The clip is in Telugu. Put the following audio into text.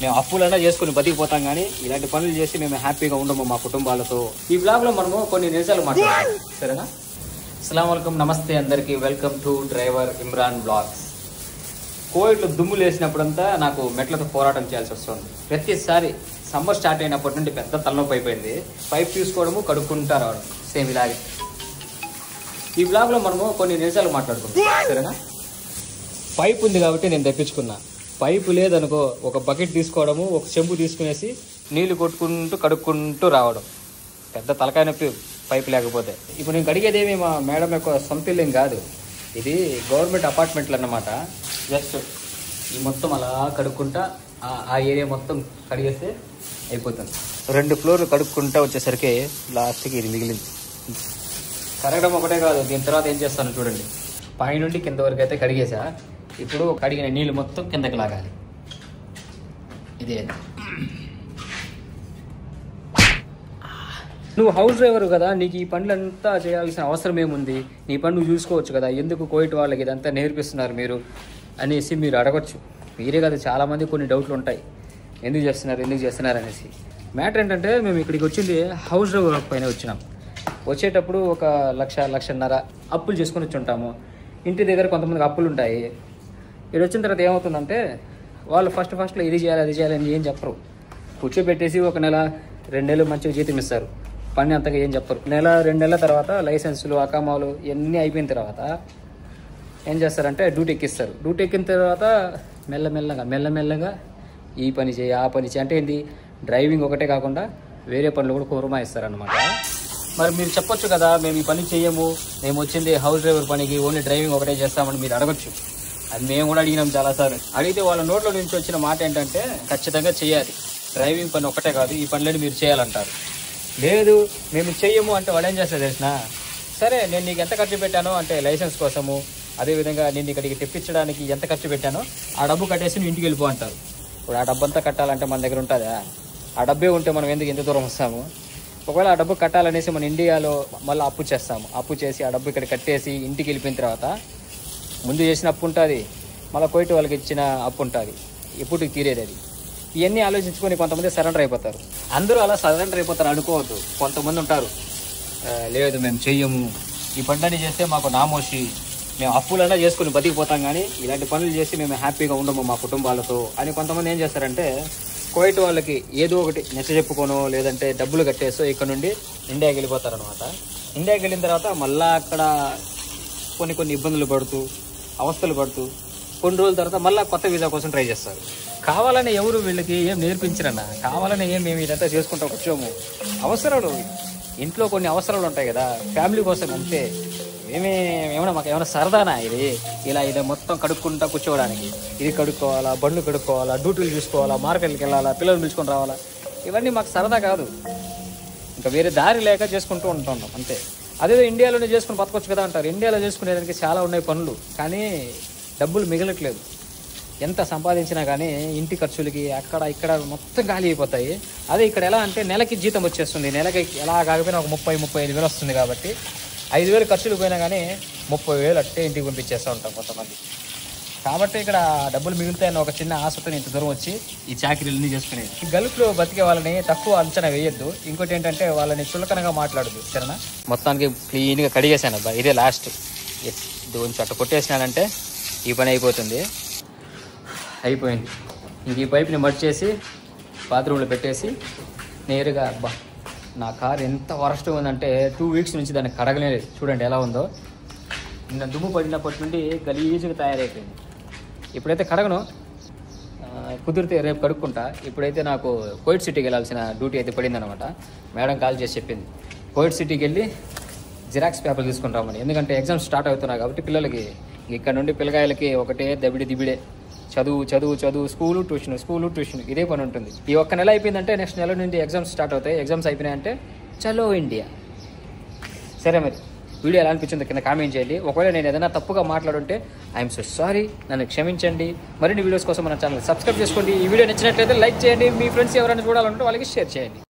మేము అప్పులన్నా చేసుకుని బతికిపోతాం, కానీ ఇలాంటి పనులు చేసి మేము హ్యాపీగా ఉండము మా కుటుంబాలతో. ఈ బ్లాగ్లో మనము కొన్ని నిమిషాలు మాట్లాడతాం, సరేనా? అస్సలాము అలైకుం, నమస్తే అందరికీ, welcome to driver Imran blogs. కోవిడ్లో దుమ్ములు వేసినప్పుడంతా నాకు మెట్లతో పోరాటం చేయాల్సి వస్తుంది. ప్రతిసారి సమ్మర్ స్టార్ట్ అయినప్పటి నుండి పెద్ద తలనొప్పి అయిపోయింది. పైప్ తీసుకోవడము, కడుక్కుంటా రావడం, సేమ్ ఇలాగే. ఈ బ్లాగ్లో మనము కొన్ని నిమిషాలు మాట్లాడుకుంటాం, సరేనా? పైప్ ఉంది కాబట్టి నేను తెప్పించుకున్నా. పైపు లేదనుకో, ఒక బకెట్ తీసుకోవడము, ఒక చెంబు తీసుకునేసి నీళ్లు కొట్టుకుంటూ కడుక్కుంటూ రావడం. పెద్ద తలకాయ నొప్పి పైపు లేకపోతే. ఇప్పుడు నేను కడిగేదేమి మా మేడం యొక్క సొంత ఇల్లు ఏం కాదు, ఇది గవర్నమెంట్ అపార్ట్మెంట్లు అన్నమాట. జస్ట్ ఈ మొత్తం అలా కడుక్కుంటా ఆ ఏరియా మొత్తం కడిగేస్తే అయిపోతుంది. 2 ఫ్లోర్లు కడుక్కుంటా వచ్చేసరికి లాస్ట్కి ఇది మిగిలింది. కడగడం ఒకటే కాదు, దీని తర్వాత ఏం చేస్తాను చూడండి. పైనుండి కింద వరకు అయితే కడిగేసా. ఇప్పుడు కడిగిన నీళ్ళు మొత్తం కిందకి లాగాలి. ఇదే, నువ్వు హౌస్ డ్రైవర్ కదా, నీకు ఈ పనులంతా చేయాల్సిన అవసరం ఏముంది? నీ పని నువ్వు చూసుకోవచ్చు కదా, ఎందుకు కోవిడ్ వాళ్ళకి ఇదంతా నేర్పిస్తున్నారు మీరు అనేసి మీరు అడగచ్చు. మీరే కదా, చాలామంది కొన్ని డౌట్లు ఉంటాయి, ఎందుకు చేస్తున్నారు అనేసి. మ్యాటర్ ఏంటంటే, మేము ఇక్కడికి వచ్చింది హౌస్ డ్రైవర్ పైన వచ్చినాం. వచ్చేటప్పుడు 1,00,000-1,50,000 అప్పులు చేసుకొని వచ్చి ఉంటాము. ఇంటి దగ్గర కొంతమందికి అప్పులు ఉంటాయి. ఇక్కడ వచ్చిన తర్వాత ఏమవుతుందంటే, వాళ్ళు ఫస్ట్లో ఇది చేయాలి అది చేయాలని ఏం చెప్పరు. కూర్చోబెట్టేసి 1 నెల 2 నెలలు మంచిగా జీతం ఇస్తారు, పని అంతగా ఏం చెప్పరు. 1-2 నెలల తర్వాత లైసెన్సులు, అకామాలు ఇవన్నీ అయిపోయిన తర్వాత ఏం చేస్తారంటే డ్యూటీ ఎక్కిస్తారు. డ్యూటీ ఎక్కిన తర్వాత మెల్లమెల్లగా ఈ పని చేయి, ఆ పని చేయి అంటే ఏంటి, డ్రైవింగ్ ఒకటే కాకుండా వేరే పనులు కూడా కురమాయిస్తారనమాట. మరి మీరు చెప్పొచ్చు కదా, మేము ఈ పని చేయము, మేము వచ్చింది హౌస్ డ్రైవర్ పనికి, ఓన్లీ డ్రైవింగ్ ఒకటే చేస్తామని మీరు అడగచ్చు. అది మేము కూడా అడిగినాం చాలాసార్లు. అడిగితే వాళ్ళ నోట్లో నుంచి వచ్చిన మాట ఏంటంటే, ఖచ్చితంగా చేయాలి, డ్రైవింగ్ పని ఒకటే కాదు, ఈ పనులని మీరు చేయాలంటారు. లేదు మేము చెయ్యము అంటే వాడు ఏం చేస్తారు తెలిసిన, సరే నేను నీకు ఎంత ఖర్చు పెట్టానో అంటే లైసెన్స్ కోసము, అదేవిధంగా నేను ఇక్కడికి తెప్పించడానికి ఎంత ఖర్చు పెట్టానో ఆ డబ్బు కట్టేసి నువ్వు ఇంటికి వెళ్ళిపో అంటారు. ఇప్పుడు ఆ డబ్బు అంతా కట్టాలంటే మన దగ్గర ఉంటుందా? ఆ డబ్బే ఉంటే మనం ఎందుకు ఎంత దూరం వస్తాము? ఒకవేళ ఆ డబ్బు కట్టాలనేసి మన ఇండియాలో మళ్ళీ అప్పు చేస్తాము. అప్పు చేసి ఆ డబ్బు ఇక్కడ కట్టేసి ఇంటికి వెళ్ళిపోయిన తర్వాత ముందు చేసిన అప్పు ఉంటుంది, మళ్ళీ కోయిట్ వాళ్ళకి ఇచ్చిన అప్పు ఉంటుంది, ఎప్పుడు తీరేది అది. ఇవన్నీ ఆలోచించుకొని కొంతమంది సరెండర్ అయిపోతారు. అందరూ అలా సరెండర్ అయిపోతారు అనుకోవద్దు. కొంతమంది ఉంటారు, లేదు మేము చెయ్యము, ఈ పనులన్నీ చేస్తే మాకు నామోషి, మేము అప్పులన్నా చేసుకుని బతికిపోతాం, కానీ ఇలాంటి పనులు చేసి మేము హ్యాపీగా ఉండము మా కుటుంబాలతో అని కొంతమంది ఏం చేస్తారంటే, కోవిడ్ వాళ్ళకి ఏదో ఒకటి నచ్చ చెప్పుకోనో లేదంటే డబ్బులు కట్టేసో ఇక్కడ నుండి ఇండియాకి వెళ్ళిపోతారనమాట. ఇండియాకి వెళ్ళిన తర్వాత మళ్ళీ అక్కడ కొన్ని ఇబ్బందులు పడుతూ, అవస్థలు పడుతూ, కొన్ని రోజుల తర్వాత మళ్ళీ కొత్త వీసా కోసం ట్రై చేస్తారు. కావాలని ఎవరు వీళ్ళకి ఏం నేర్పించరన్నా, కావాలని మేము ఇదంతా చేసుకుంటూ వచ్చాము. అవసరాలు, ఇంట్లో కొన్ని అవసరాలు ఉంటాయి కదా, ఫ్యామిలీ కోసం అంతే. మాకు ఏమైనా సరదానా ఇది? ఇలా మొత్తం కడుక్కుంటా కూర్చోవడానికి, ఇది కడుక్కోవాలా, బండ్లు కడుక్కోవాలా, డ్యూటీలు చూసుకోవాలా, మార్కెట్కి వెళ్ళాలా, పిల్లలు పిలుచుకొని రావాలా, ఇవన్నీ మాకు సరదా కాదు. ఇంకా వేరే దారి లేక చేసుకుంటూ ఉంటున్నాం అంతే. అదేదో ఇండియాలోనే చేసుకుని బతకొచ్చు కదా అంటారు. ఇండియాలో చేసుకునేదానికి చాలా ఉన్నాయి పనులు, కానీ డబ్బులు మిగలట్లేదు. ఎంత సంపాదించినా కానీ ఇంటి ఖర్చులకి అక్కడ ఇక్కడ మొత్తం ఖాళీ అయిపోతాయి. అదే ఇక్కడ ఎలా అంటే నెలకి జీతం వచ్చేస్తుంది, నెలకి ఎలా కాకపోయినా ఒక 30-35 వేలు వస్తుంది. కాబట్టి 5 వేలు ఖర్చులు పోయినా కానీ 30 వేలు అట్టే ఇంటికి పంపించేస్తూ ఉంటాం కొంతమంది. కాబట్టి ఇక్కడ డబ్బులు మిగులుతాయన్న ఒక చిన్న ఆశతో ఇంత దూరం వచ్చి ఈ చాకరీలన్నీ చేసుకునేది. ఈ గల్ఫ్లో బతికే వాళ్ళని తక్కువ అంచనా వేయొద్దు. ఇంకోటి ఏంటంటే వాళ్ళని చులకనగా మాట్లాడద్దు, సరేనా? మొత్తానికి క్లీన్గా కడిగేసాను అబ్బా, ఇదే లాస్ట్. కొంచెం అట్ట కొట్టేసినానంటే ఈ పని అయిపోయింది. ఇంక ఈ పైప్ని మర్చేసి బాత్రూంలో పెట్టేసి నేరుగా, అబ్బా నా కారు ఎంత వరస్ట్ ఉందంటే 2 వీక్స్ నుంచి దాన్ని కడగలేదు. చూడండి ఎలా ఉందో. నిన్న దుమ్ము పడినప్పటి నుండి గలీజుగా తయారైపోయింది. ఇప్పుడైతే కడగను, కుదిరితే రేపు కడుక్కుంటా. ఇప్పుడైతే నాకు కోవిడ్ సిటీకి వెళ్ళాల్సిన డ్యూటీ అయితే పడిందనమాట. మేడం కాల్ చేసి చెప్పింది, కోవిడ్ సిటీకి వెళ్ళి జిరాక్స్ పేపర్ తీసుకుంటామని. ఎందుకంటే ఎగ్జామ్స్ స్టార్ట్ అవుతున్నాయి కాబట్టి పిల్లలకి ఇక్కడ నుండి పిల్లకాయలకి ఒకటే దిబిడే చదువు, స్కూలు ట్యూషన్ ఇదే పని ఉంటుంది. ఈ 1 నెల అయిపోయిందంటే నెక్స్ట్ నెల నుండి ఎగ్జామ్స్ స్టార్ట్ అవుతాయి. ఎగ్జామ్స్ అయిపోయినాయంటే చలో ఇండియా. సరే, మరి వీడియో ఎలా అనిపించిందో కింద కామెంట్ చేయండి. ఒకవేళ నేను ఏదైనా తప్పుగా మాట్లాడుంటే ఐఎమ్ సో సారీ, నన్ను క్షమించండి. మరిన్ని వీడియోస్ కోసం మన ఛానల్ సబ్స్క్రైబ్ చేసుకోండి. ఈ వీడియో నచ్చినట్లయితే లైక్ చేయండి. మీ ఫ్రెండ్స్ ఎవరైనా చూడాలంటే వాళ్ళకి షేర్ చేయండి.